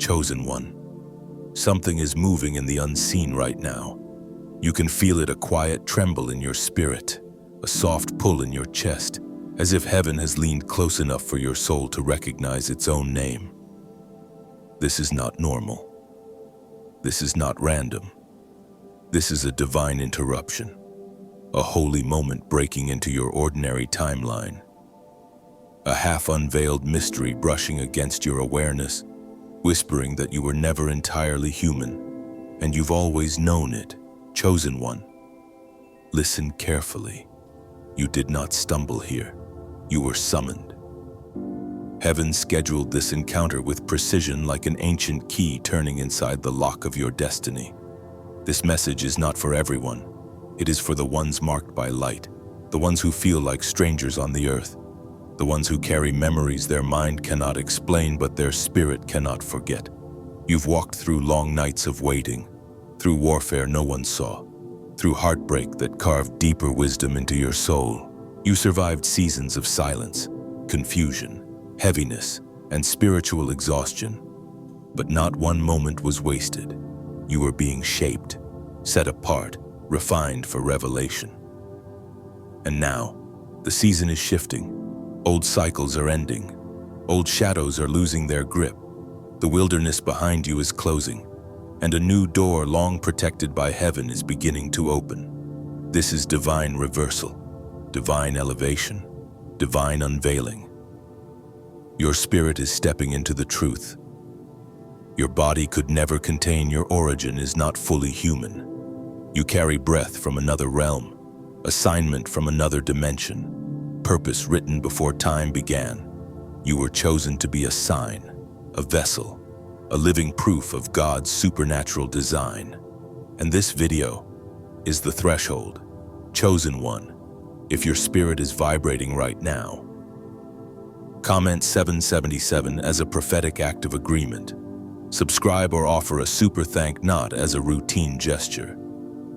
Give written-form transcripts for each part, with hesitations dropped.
Chosen one. Something is moving in the unseen right now. You can feel it, a quiet tremble in your spirit, a soft pull in your chest, as if heaven has leaned close enough for your soul to recognize its own name. This is not normal. This is not random. This is a divine interruption, a holy moment breaking into your ordinary timeline. A half-unveiled mystery brushing against your awareness, whispering that you were never entirely human, and you've always known it. Chosen one. Listen carefully. You did not stumble here. You were summoned. Heaven scheduled this encounter with precision, like an ancient key turning inside the lock of your destiny. This message is not for everyone. It is for the ones marked by light, the ones who feel like strangers on the earth, the ones who carry memories their mind cannot explain but their spirit cannot forget. You've walked through long nights of waiting, through warfare no one saw, through heartbreak that carved deeper wisdom into your soul. You survived seasons of silence, confusion, heaviness, and spiritual exhaustion. But not one moment was wasted. You were being shaped, set apart, refined for revelation. And now, the season is shifting. Old cycles are ending. Old shadows are losing their grip. The wilderness behind you is closing, and a new door long protected by heaven is beginning to open. This is divine reversal, divine elevation, divine unveiling. Your spirit is stepping into the truth. Your body could never contain your origin is not fully human. You carry breath from another realm, assignment from another dimension, purpose written before time began. You were chosen to be a sign, a vessel, a living proof of God's supernatural design. And this video is the threshold. Chosen one, if your spirit is vibrating right now. Comment 777 as a prophetic act of agreement. Subscribe or offer a super thank, not as a routine gesture,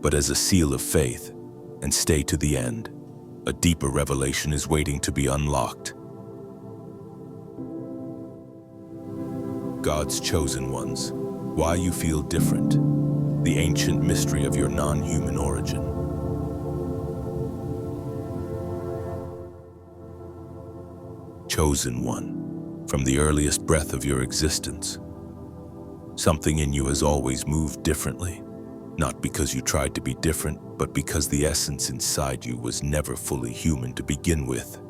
but as a seal of faith, and stay to the end. A deeper revelation is waiting to be unlocked. God's chosen ones, why you feel different, the ancient mystery of your non-human origin. Chosen one, from the earliest breath of your existence. Something in you has always moved differently, not because you tried to be different, but because the essence inside you was never fully human to begin with.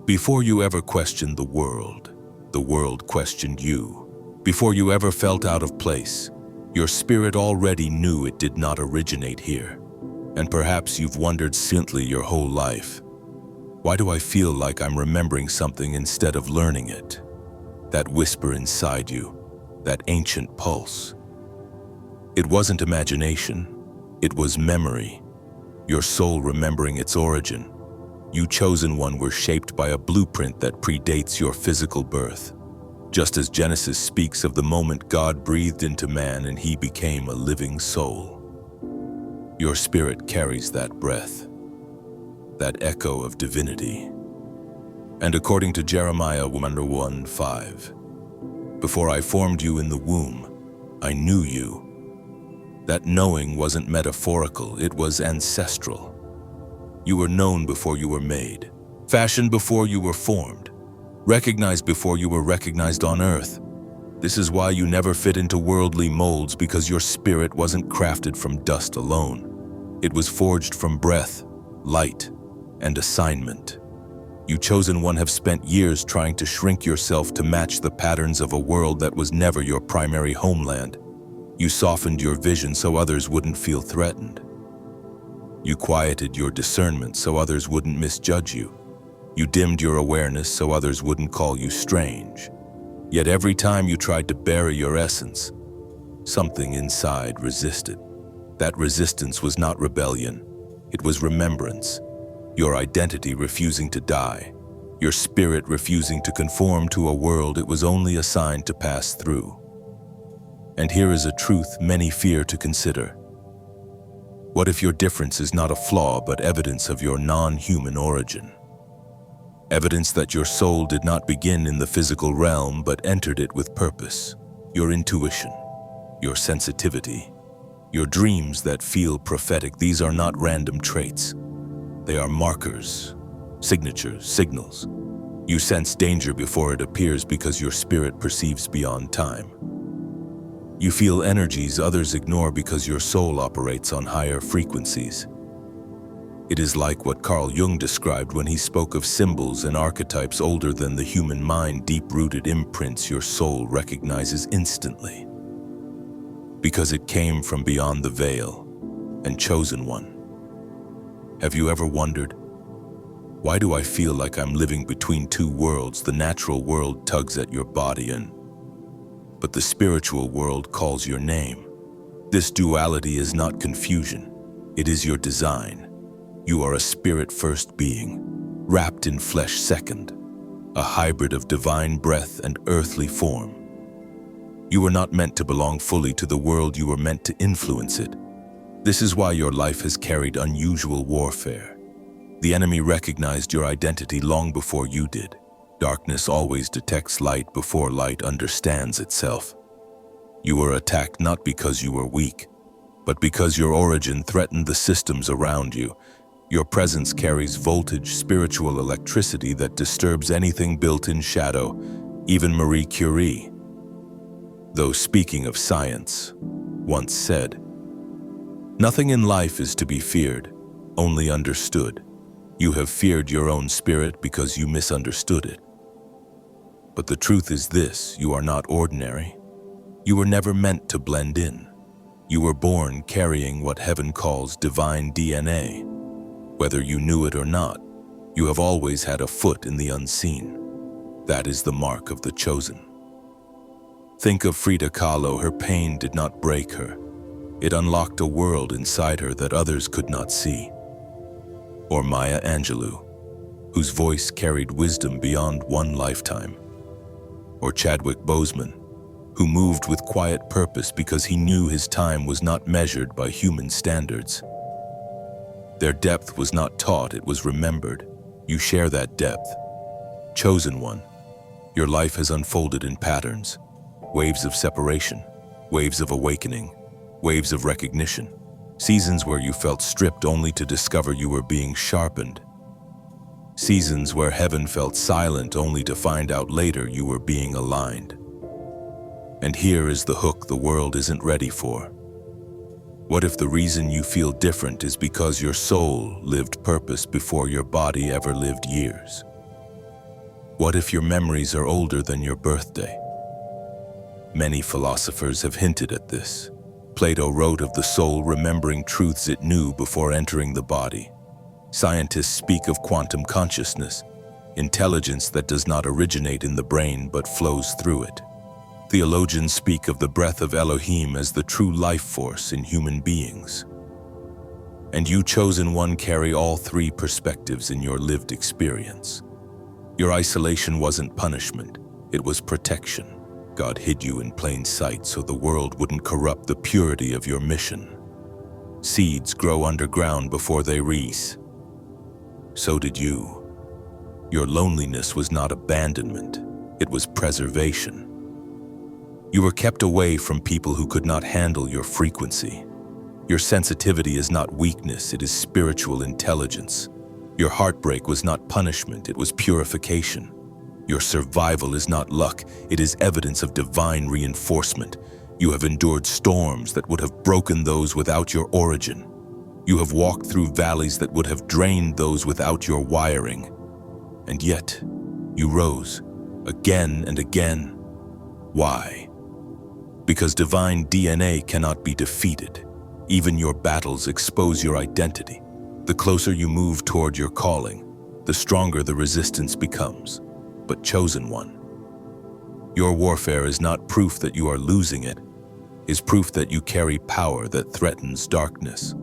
Before you ever questioned the world questioned you. Before you ever felt out of place, your spirit already knew it did not originate here. And perhaps you've wondered silently your whole life, why do I feel like I'm remembering something instead of learning it? That whisper inside you, that ancient pulse. It wasn't imagination, it was memory. Your soul remembering its origin. You chosen one were shaped by a blueprint that predates your physical birth. Just as Genesis speaks of the moment God breathed into man and he became a living soul. Your spirit carries that breath, that echo of divinity. And according to Jeremiah 1:5, before I formed you in the womb, I knew you. That knowing wasn't metaphorical, it was ancestral. You were known before you were made, fashioned before you were formed, recognized before you were recognized on earth. This is why you never fit into worldly molds, because your spirit wasn't crafted from dust alone. It was forged from breath, light, and assignment. You chosen one have spent years trying to shrink yourself to match the patterns of a world that was never your primary homeland. You softened your vision so others wouldn't feel threatened. You quieted your discernment so others wouldn't misjudge you. You dimmed your awareness so others wouldn't call you strange. Yet every time you tried to bury your essence, something inside resisted. That resistance was not rebellion, it was remembrance. Your identity refusing to die, your spirit refusing to conform to a world it was only assigned to pass through. And here is a truth many fear to consider. What if your difference is not a flaw but evidence of your non-human origin? Evidence that your soul did not begin in the physical realm but entered it with purpose. Your intuition, your sensitivity, your dreams that feel prophetic, these are not random traits. They are markers, signatures, signals. You sense danger before it appears because your spirit perceives beyond time. You feel energies others ignore because your soul operates on higher frequencies. It is like what Carl Jung described when he spoke of symbols and archetypes older than the human mind, deep-rooted imprints your soul recognizes instantly. Because it came from beyond the veil and chosen one. Have you ever wondered, why do I feel like I'm living between two worlds? The natural world tugs at your body but the spiritual world calls your name. This duality is not confusion, it is your design. You are a spirit-first being, wrapped in flesh second, a hybrid of divine breath and earthly form. You were not meant to belong fully to the world, you were meant to influence it. This is why your life has carried unusual warfare. The enemy recognized your identity long before you did. Darkness always detects light before light understands itself. You were attacked not because you were weak, but because your origin threatened the systems around you. Your presence carries voltage, spiritual electricity that disturbs anything built in shadow, even Marie Curie. Though speaking of science, once said, "Nothing in life is to be feared, only understood." You have feared your own spirit because you misunderstood it. But the truth is this, you are not ordinary. You were never meant to blend in. You were born carrying what heaven calls divine DNA. Whether you knew it or not, you have always had a foot in the unseen. That is the mark of the chosen. Think of Frida Kahlo. Her pain did not break her. It unlocked a world inside her that others could not see. Or Maya Angelou, whose voice carried wisdom beyond one lifetime. Or Chadwick Boseman, who moved with quiet purpose because he knew his time was not measured by human standards. Their depth was not taught, it was remembered. You share that depth. Chosen one, your life has unfolded in patterns, waves of separation, waves of awakening, waves of recognition. Seasons where you felt stripped only to discover you were being sharpened. Seasons where heaven felt silent only to find out later you were being aligned. And here is the hook the world isn't ready for. What if the reason you feel different is because your soul lived purpose before your body ever lived years? What if your memories are older than your birthday? Many philosophers have hinted at this. Plato wrote of the soul remembering truths it knew before entering the body. Scientists speak of quantum consciousness, intelligence that does not originate in the brain but flows through it. Theologians speak of the breath of Elohim as the true life force in human beings. And you, chosen one, carry all three perspectives in your lived experience. Your isolation wasn't punishment, it was protection. God hid you in plain sight so the world wouldn't corrupt the purity of your mission. Seeds grow underground before they reach. So did you. Your loneliness was not abandonment, it was preservation. You were kept away from people who could not handle your frequency. Your sensitivity is not weakness, it is spiritual intelligence. Your heartbreak was not punishment, it was purification. Your survival is not luck, it is evidence of divine reinforcement. You have endured storms that would have broken those without your origin. You have walked through valleys that would have drained those without your wiring. And yet, you rose, again and again. Why? Because divine DNA cannot be defeated. Even your battles expose your identity. The closer you move toward your calling, the stronger the resistance becomes. But chosen one, your warfare is not proof that you are losing it, is proof that you carry power that threatens darkness.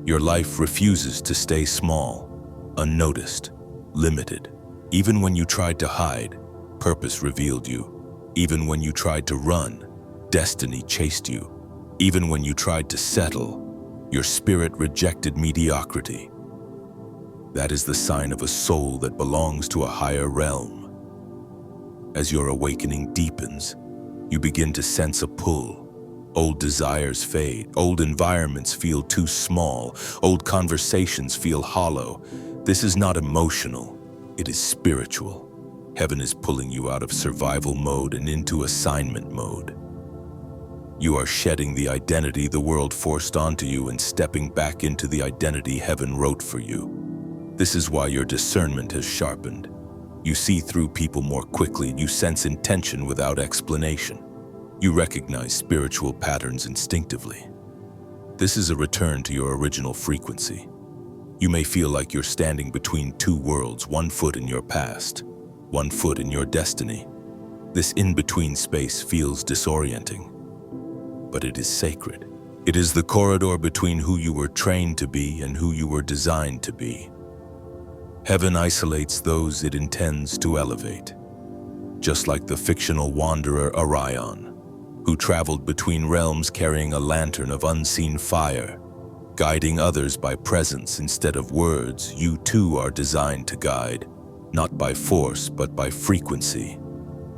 Your life refuses to stay small, unnoticed, limited. Even when you tried to hide, purpose revealed you. Even when you tried to run, destiny chased you. Even when you tried to settle, your spirit rejected mediocrity. That is the sign of a soul that belongs to a higher realm. As your awakening deepens, You begin to sense a pull. Old desires fade. Old environments feel too small. Old conversations feel hollow. This is not emotional. It is spiritual. Heaven is pulling you out of survival mode and into assignment mode. You are shedding the identity the world forced onto you and stepping back into the identity heaven wrote for you. This is why your discernment has sharpened. You see through people more quickly. You sense intention without explanation. You recognize spiritual patterns instinctively. This is a return to your original frequency. You may feel like you're standing between two worlds, one foot in your past, one foot in your destiny. This in-between space feels disorienting, but it is sacred. It is the corridor between who you were trained to be and who you were designed to be. Heaven isolates those it intends to elevate, just like the fictional wanderer Orion, who traveled between realms carrying a lantern of unseen fire, guiding others by presence instead of words. You too are designed to guide, not by force but by frequency.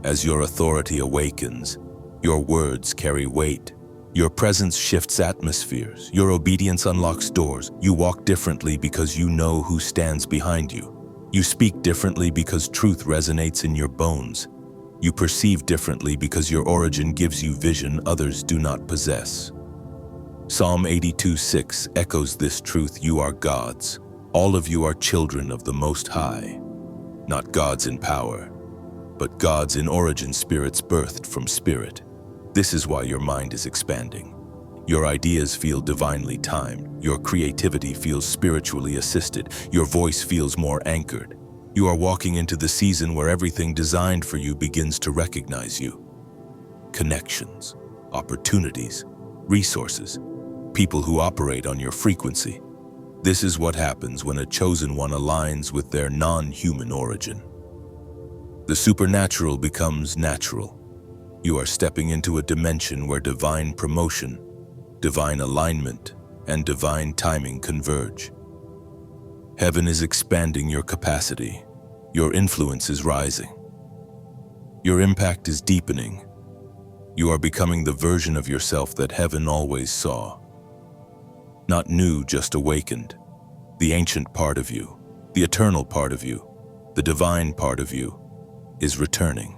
As your authority awakens, your words carry weight. Your presence shifts atmospheres. Your obedience unlocks doors. You walk differently because you know who stands behind you. You speak differently because truth resonates in your bones. You perceive differently because your origin gives you vision others do not possess. Psalm 82:6 echoes this truth. You are gods. All of you are children of the Most High. Not gods in power, but gods in origin, spirits birthed from spirit. This is why your mind is expanding. Your ideas feel divinely timed. Your creativity feels spiritually assisted. Your voice feels more anchored. You are walking into the season where everything designed for you begins to recognize you. Connections, opportunities, resources, people who operate on your frequency. This is what happens when a chosen one aligns with their non-human origin. The supernatural becomes natural. You are stepping into a dimension where divine promotion, divine alignment, and divine timing converge. Heaven is expanding your capacity. Your influence is rising. Your impact is deepening. You are becoming the version of yourself that heaven always saw. Not new, just awakened. The ancient part of you, the eternal part of you, the divine part of you, is returning.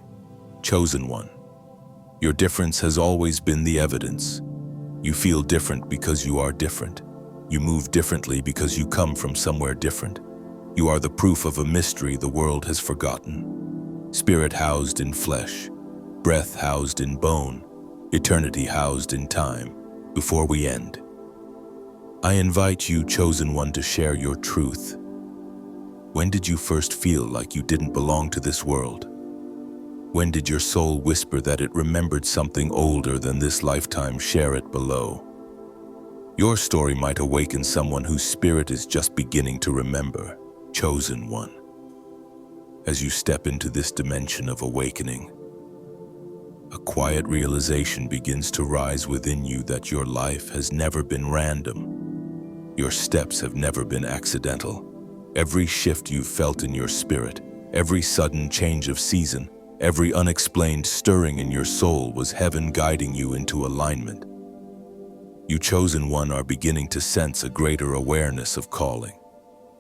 Chosen one. Your difference has always been the evidence. You feel different because you are different. You move differently because you come from somewhere different. You are the proof of a mystery the world has forgotten. Spirit housed in flesh, breath housed in bone, eternity housed in time. Before we end, I invite you, chosen one, to share your truth. When did you first feel like you didn't belong to this world? When did your soul whisper that it remembered something older than this lifetime? Share it below. Your story might awaken someone whose spirit is just beginning to remember. Chosen one. As you step into this dimension of awakening, a quiet realization begins to rise within you that your life has never been random. Your steps have never been accidental. Every shift you've felt in your spirit, every sudden change of season, every unexplained stirring in your soul was heaven guiding you into alignment. You, chosen one, are beginning to sense a greater awareness of calling,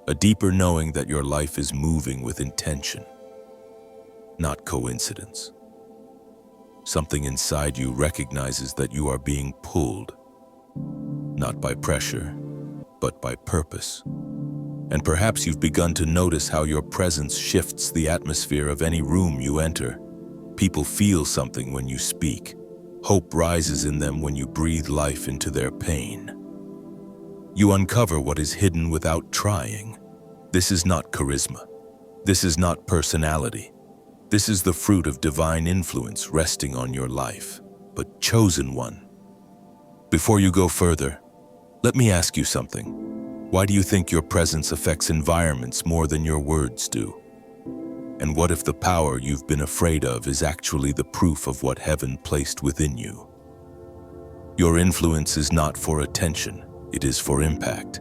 a deeper knowing that your life is moving with intention, not coincidence. Something inside you recognizes that you are being pulled, not by pressure, but by purpose. And perhaps you've begun to notice how your presence shifts the atmosphere of any room you enter. People feel something when you speak. Hope rises in them when you breathe life into their pain. You uncover what is hidden without trying. This is not charisma. This is not personality. This is the fruit of divine influence resting on your life. But chosen one, before you go further, let me ask you something. Why do you think your presence affects environments more than your words do? And what if the power you've been afraid of is actually the proof of what heaven placed within you? Your influence is not for attention, it is for impact.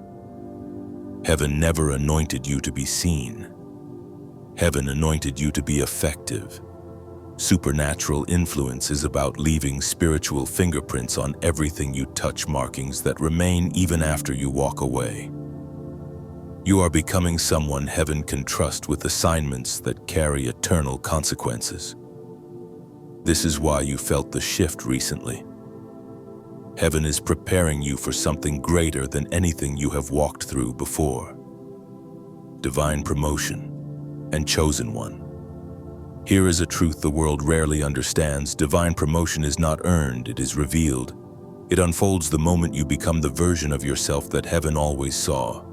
Heaven never anointed you to be seen. Heaven anointed you to be effective. Supernatural influence is about leaving spiritual fingerprints on everything you touch, markings that remain even after you walk away. You are becoming someone heaven can trust with assignments that carry eternal consequences. This is why you felt the shift recently. Heaven is preparing you for something greater than anything you have walked through before. Divine promotion and chosen one. Here is a truth the world rarely understands. Divine promotion is not earned, it is revealed. It unfolds the moment you become the version of yourself that heaven always saw.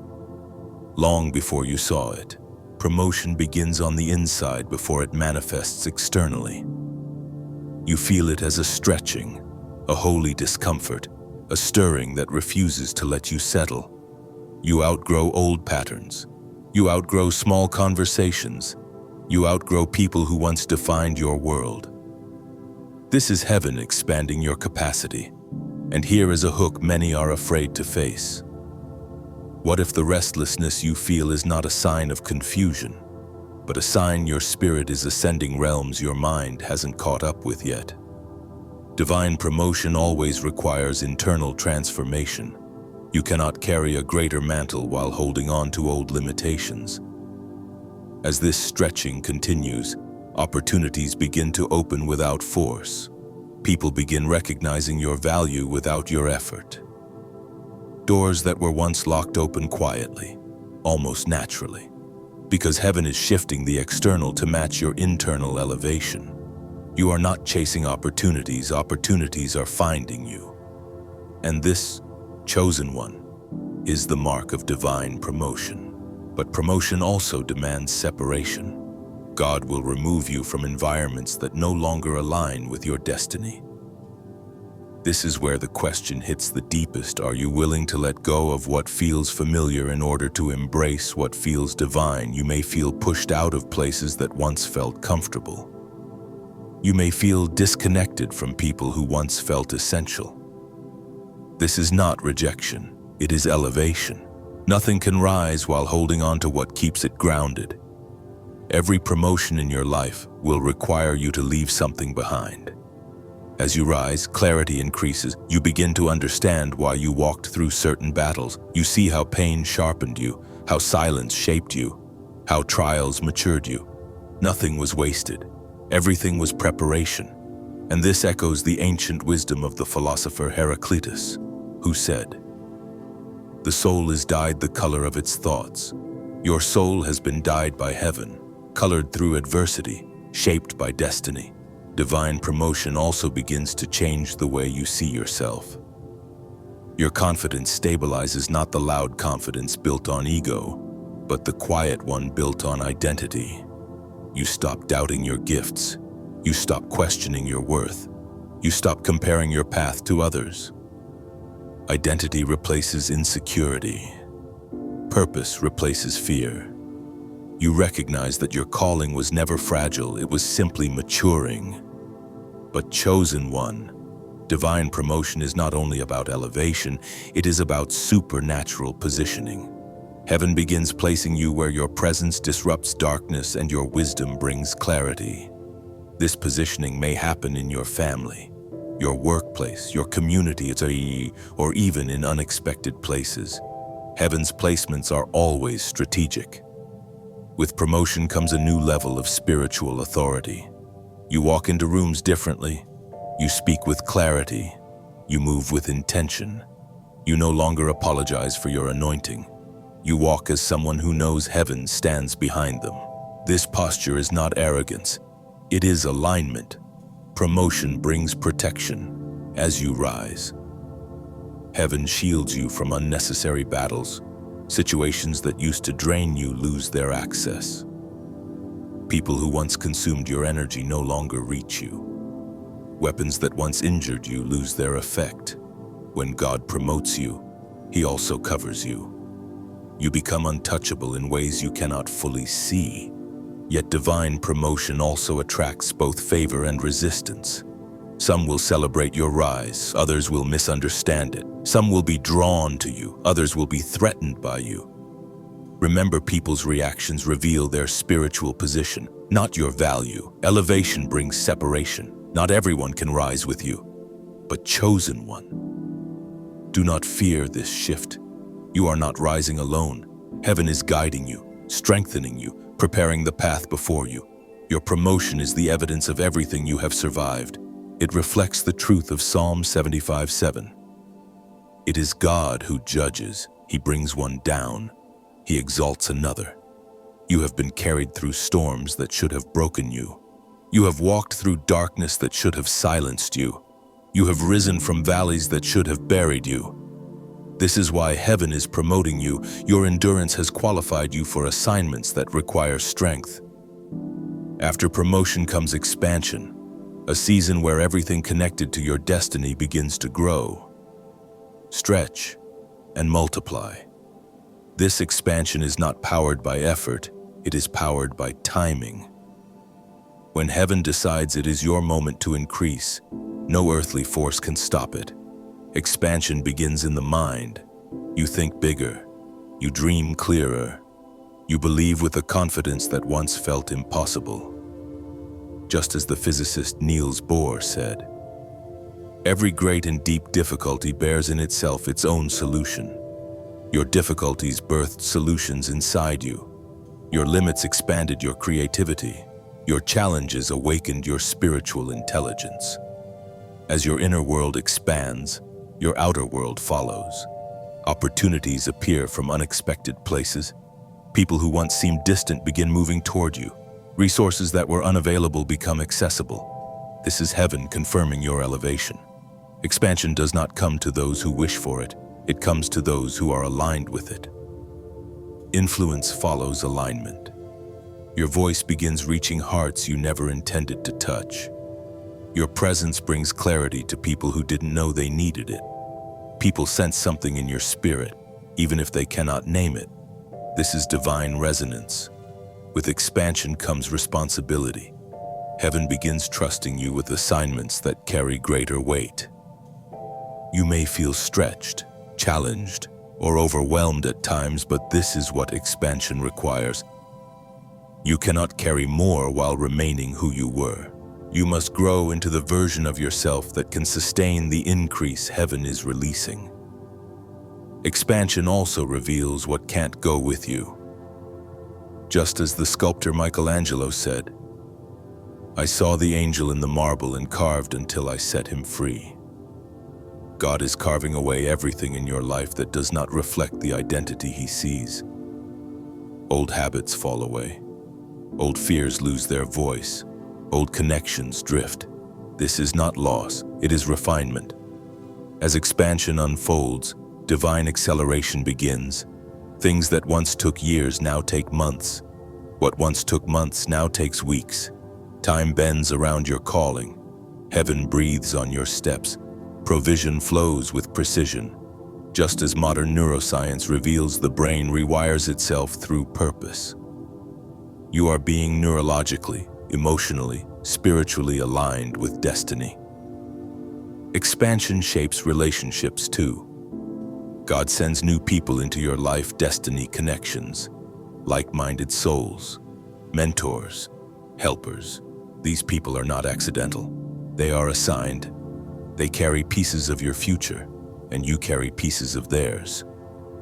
Long before you saw it, promotion begins on the inside before it manifests externally. You feel it as a stretching, a holy discomfort, a stirring that refuses to let you settle. You outgrow old patterns. You outgrow small conversations. You outgrow people who once defined your world. This is heaven expanding your capacity. And here is a hook many are afraid to face. What if the restlessness you feel is not a sign of confusion, but a sign your spirit is ascending realms your mind hasn't caught up with yet? Divine promotion always requires internal transformation. You cannot carry a greater mantle while holding on to old limitations. As this stretching continues, opportunities begin to open without force. People begin recognizing your value without your effort. Doors that were once locked open quietly, almost naturally, because heaven is shifting the external to match your internal elevation. You are not chasing opportunities, opportunities are finding you. And this, chosen one, is the mark of divine promotion. But promotion also demands separation. God will remove you from environments that no longer align with your destiny. This is where the question hits the deepest. Are you willing to let go of what feels familiar in order to embrace what feels divine? You may feel pushed out of places that once felt comfortable. You may feel disconnected from people who once felt essential. This is not rejection, it is elevation. Nothing can rise while holding on to what keeps it grounded. Every promotion in your life will require you to leave something behind. As you rise, clarity increases. You begin to understand why you walked through certain battles. You see how pain sharpened you, how silence shaped you, how trials matured you. Nothing was wasted. Everything was preparation. And this echoes the ancient wisdom of the philosopher Heraclitus, who said, "The soul is dyed the color of its thoughts." Your soul has been dyed by heaven, colored through adversity, shaped by destiny. Divine promotion also begins to change the way you see yourself. Your confidence stabilizes, not the loud confidence built on ego, but the quiet one built on identity. You stop doubting your gifts. You stop questioning your worth. You stop comparing your path to others. Identity replaces insecurity. Purpose replaces fear. You recognize that your calling was never fragile, it was simply maturing. But chosen one, divine promotion is not only about elevation, it is about supernatural positioning. Heaven begins placing you where your presence disrupts darkness and your wisdom brings clarity. This positioning may happen in your family, your workplace, your community, or even in unexpected places. Heaven's placements are always strategic. With promotion comes a new level of spiritual authority. You walk into rooms differently. You speak with clarity. You move with intention. You no longer apologize for your anointing. You walk as someone who knows heaven stands behind them. This posture is not arrogance. It is alignment. Promotion brings protection as you rise. Heaven shields you from unnecessary battles. Situations that used to drain you lose their access. People who once consumed your energy no longer reach you. Weapons that once injured you lose their effect. When God promotes you, He also covers you. You become untouchable in ways you cannot fully see. Yet divine promotion also attracts both favor and resistance. Some will celebrate your rise, others will misunderstand it. Some will be drawn to you, others will be threatened by you. Remember, people's reactions reveal their spiritual position. not your value. Elevation brings separation. Not everyone can rise with you, but chosen one. Do not fear this shift. You are not rising alone. Heaven is guiding you, strengthening you, preparing the path before you. Your promotion is the evidence of everything you have survived. It reflects the truth of Psalm 75:7. It is God who judges. He brings one down. He exalts another. You have been carried through storms that should have broken you. You have walked through darkness that should have silenced you. You have risen from valleys that should have buried you. This is why heaven is promoting you. Your endurance has qualified you for assignments that require strength. After promotion comes expansion, a season where everything connected to your destiny begins to grow, stretch, and multiply. This expansion is not powered by effort, it is powered by timing. When heaven decides it is your moment to increase, no earthly force can stop it. Expansion begins in the mind. You think bigger. You dream clearer. You believe with a confidence that once felt impossible. Just as the physicist Niels Bohr said, every great and deep difficulty bears in itself its own solution. Your difficulties birthed solutions inside you. Your limits expanded your creativity. Your challenges awakened your spiritual intelligence. As your inner world expands, your outer world follows. Opportunities appear from unexpected places. People who once seemed distant begin moving toward you. Resources that were unavailable become accessible. This is heaven confirming your elevation. Expansion does not come to those who wish for it. It comes to those who are aligned with it. Influence follows alignment. Your voice begins reaching hearts you never intended to touch. Your presence brings clarity to people who didn't know they needed it. People sense something in your spirit, even if they cannot name it. This is divine resonance. With expansion comes responsibility. Heaven begins trusting you with assignments that carry greater weight. You may feel stretched, challenged, or overwhelmed at times, but this is what expansion requires. You cannot carry more while remaining who you were. You must grow into the version of yourself that can sustain the increase heaven is releasing. Expansion also reveals what can't go with you. Just as the sculptor Michelangelo said, "I saw the angel in the marble and carved until I set him free." God is carving away everything in your life that does not reflect the identity He sees. Old habits fall away. Old fears lose their voice. Old connections drift. This is not loss, it is refinement. As expansion unfolds, divine acceleration begins. Things that once took years now take months. What once took months now takes weeks. Time bends around your calling. Heaven breathes on your steps. Provision flows with precision. Just as modern neuroscience reveals the brain rewires itself through purpose. You are being neurologically, emotionally, spiritually aligned with destiny. Expansion shapes relationships too. God sends new people into your life, destiny connections, like-minded souls, mentors, helpers. These people are not accidental. They are assigned. They carry pieces of your future, and you carry pieces of theirs.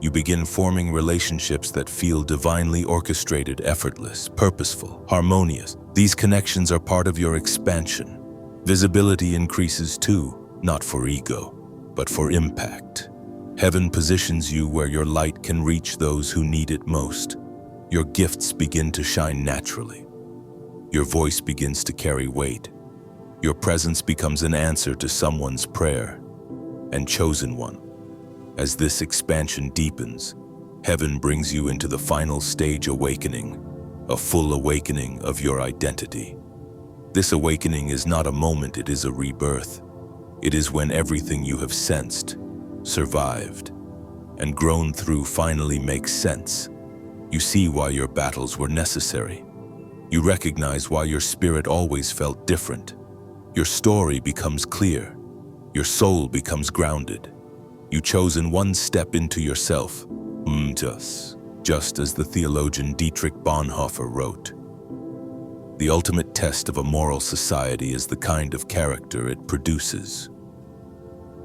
You begin forming relationships that feel divinely orchestrated, effortless, purposeful, harmonious. These connections are part of your expansion. Visibility increases too, not for ego, but for impact. Heaven positions you where your light can reach those who need it most. Your gifts begin to shine naturally. Your voice begins to carry weight. Your presence becomes an answer to someone's prayer. And chosen one. As this expansion deepens, heaven brings you into the final stage awakening, a full awakening of your identity. This awakening is not a moment, it is a rebirth. It is when everything you have sensed, survived, and grown through finally makes sense. You see why your battles were necessary. You recognize why your spirit always felt different. Your story becomes clear. Your soul becomes grounded. You chosen one step into yourself, just as the theologian Dietrich Bonhoeffer wrote. The ultimate test of a moral society is the kind of character it produces.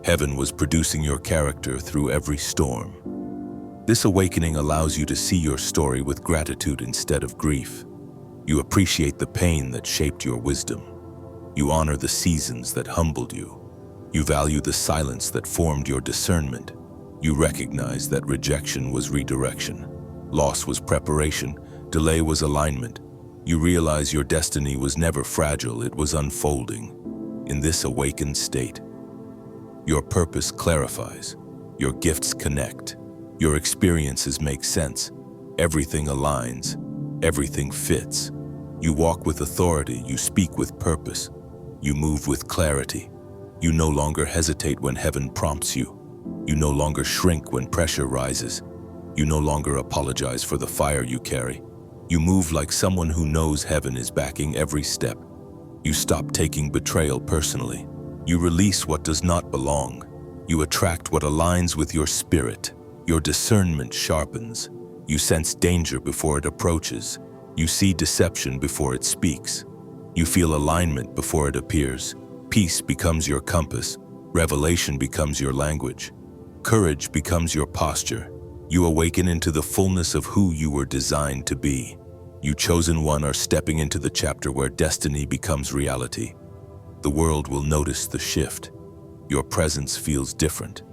Heaven was producing your character through every storm. This awakening allows you to see your story with gratitude instead of grief. You appreciate the pain that shaped your wisdom. You honor the seasons that humbled you. You value the silence that formed your discernment. You recognize that rejection was redirection, loss was preparation, delay was alignment. You realize your destiny was never fragile, it was unfolding. In this awakened state, your purpose clarifies, your gifts connect, your experiences make sense, everything aligns, everything fits. You walk with authority, you speak with purpose, you move with clarity. You no longer hesitate when heaven prompts you. You no longer shrink when pressure rises. You no longer apologize for the fire you carry. You move like someone who knows heaven is backing every step. You stop taking betrayal personally. You release what does not belong. You attract what aligns with your spirit. Your discernment sharpens. You sense danger before it approaches. You see deception before it speaks. You feel alignment before it appears. Peace becomes your compass. Revelation becomes your language. Courage becomes your posture. You awaken into the fullness of who you were designed to be. You chosen one are stepping into the chapter where destiny becomes reality. The world will notice the shift. Your presence feels different.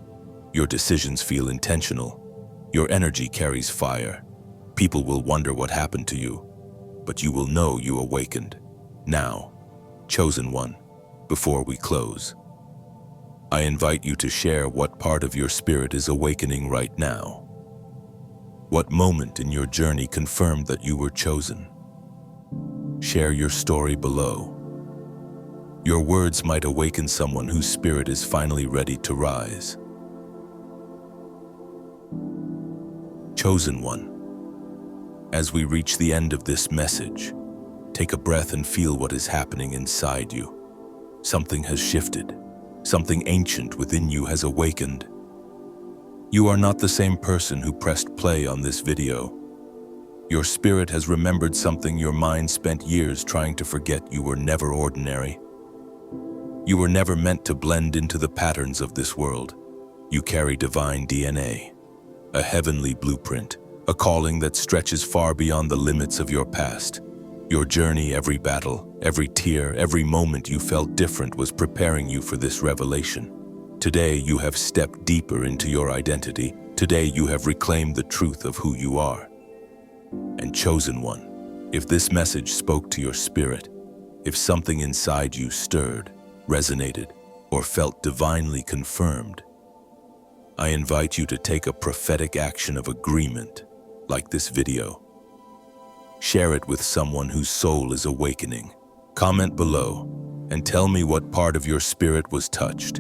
Your decisions feel intentional. Your energy carries fire. People will wonder what happened to you, but you will know you awakened. Now, chosen one, before we close, I invite you to share what part of your spirit is awakening right now. What moment in your journey confirmed that you were chosen? Share your story below. Your words might awaken someone whose spirit is finally ready to rise. Chosen one, as we reach the end of this message, take a breath and feel what is happening inside you. Something has shifted. Something ancient within you has awakened. You are not the same person who pressed play on this video. Your spirit has remembered something your mind spent years trying to forget. You were never ordinary. You were never meant to blend into the patterns of this world. You carry divine DNA, a heavenly blueprint, a calling that stretches far beyond the limits of your past. Your journey, every battle, every tear, every moment you felt different was preparing you for this revelation. Today you have stepped deeper into your identity. Today you have reclaimed the truth of who you are. And chosen one, if this message spoke to your spirit, if something inside you stirred, resonated, or felt divinely confirmed, I invite you to take a prophetic action of agreement, like this video. Share it with someone whose soul is awakening. Comment below and tell me what part of your spirit was touched.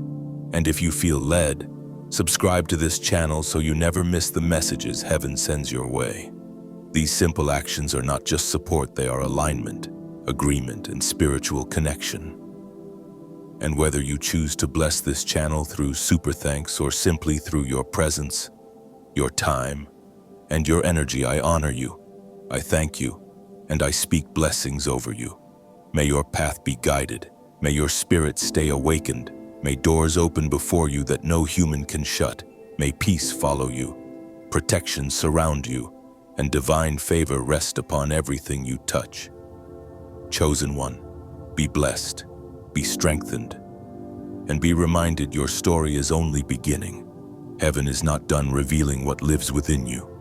And if you feel led, subscribe to this channel so you never miss the messages heaven sends your way. These simple actions are not just support, they are alignment, agreement, and spiritual connection. And whether you choose to bless this channel through super thanks or simply through your presence, your time, and your energy, I honor you. I thank you, and I speak blessings over you. May your path be guided. May your spirit stay awakened. May doors open before you that no human can shut. May peace follow you, protection surround you, and divine favor rest upon everything you touch. Chosen one, be blessed, be strengthened, and be reminded your story is only beginning. Heaven is not done revealing what lives within you.